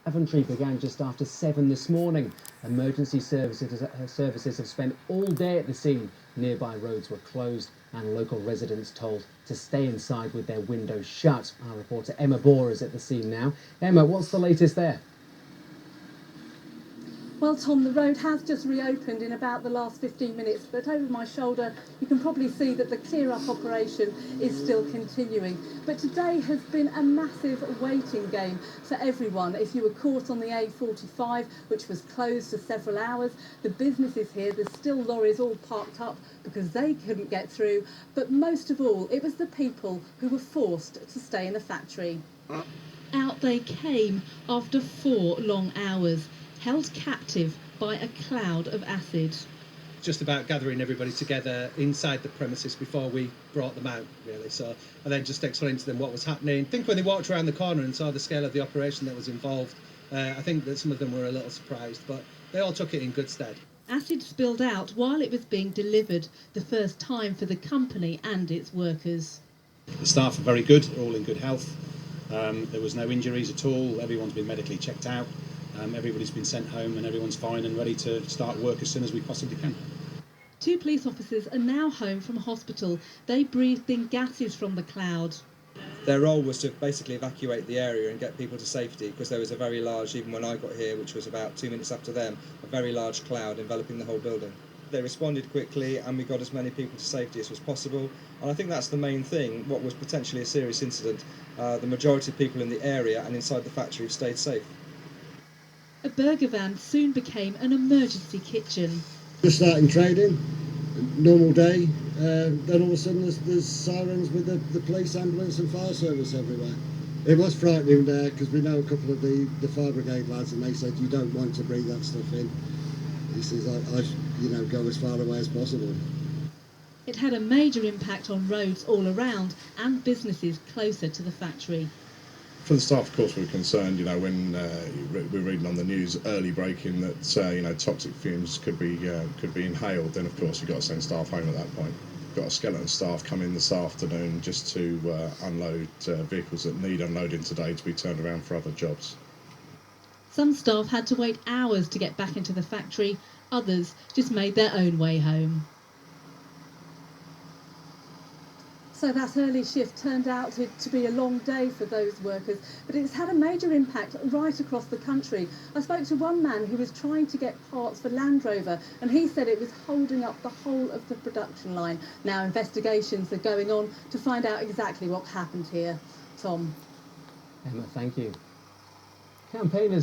Daventry began just after 7 this morning. Emergency services have spent all day at the scene. Nearby roads were closed and local residents told to stay inside with their windows shut. Our reporter Emma Bohr is at the scene now. Emma, what's the latest there? Well, Tom, the road has just reopened in about the last 15 minutes, but over my shoulder you can probably see that the clear-up operation is still continuing. But today has been a massive waiting game for everyone. If you were caught on the A45, which was closed for several hours, the businesses here, there's still lorries all parked up because they couldn't get through. But most of all, it was the people who were forced to stay in the factory. Out they came after 4 long hours, held captive by a cloud of acid. Just about gathering everybody together inside the premises before we brought them out, really. So, and then just explained to them what was happening. I think when they walked around the corner and saw the scale of the operation that was involved, I think that some of them were a little surprised, but they all took it in good stead. Acid spilled out while it was being delivered, the first time for the company and its workers. The staff are very good, all in good health. There was no injuries at all. Everyone's been medically checked out. Everybody's been sent home and everyone's fine and ready to start work as soon as we possibly can. 2 police officers are now home from hospital. They breathed in gases from the cloud. Their role was to basically evacuate the area and get people to safety, because there was a very large, even when I got here, which was about 2 minutes after them, a very large cloud enveloping the whole building. They responded quickly and we got as many people to safety as was possible, and I think that's the main thing. What was potentially a serious incident, the majority of people in the area and inside the factory have stayed safe. A burger van soon became an emergency kitchen. Just starting trading, normal day, then all of a sudden there's sirens with the police, ambulance and fire service everywhere. It was frightening there because we know a couple of the fire brigade lads, and they said you don't want to bring that stuff in. He says I go as far away as possible. It had a major impact on roads all around and businesses closer to the factory. For the staff, of course, we were concerned, when we're reading on the news early breaking that, toxic fumes could be inhaled. Then, of course, you've got to send staff home at that point. Got a skeleton staff come in this afternoon just to unload vehicles that need unloading today to be turned around for other jobs. Some staff had to wait hours to get back into the factory. Others just made their own way home. So that early shift turned out to be a long day for those workers, but it's had a major impact right across the country. I spoke to one man who was trying to get parts for Land Rover, and he said it was holding up the whole of the production line. Now investigations are going on to find out exactly what happened here. Tom. Emma, thank you. Campaigners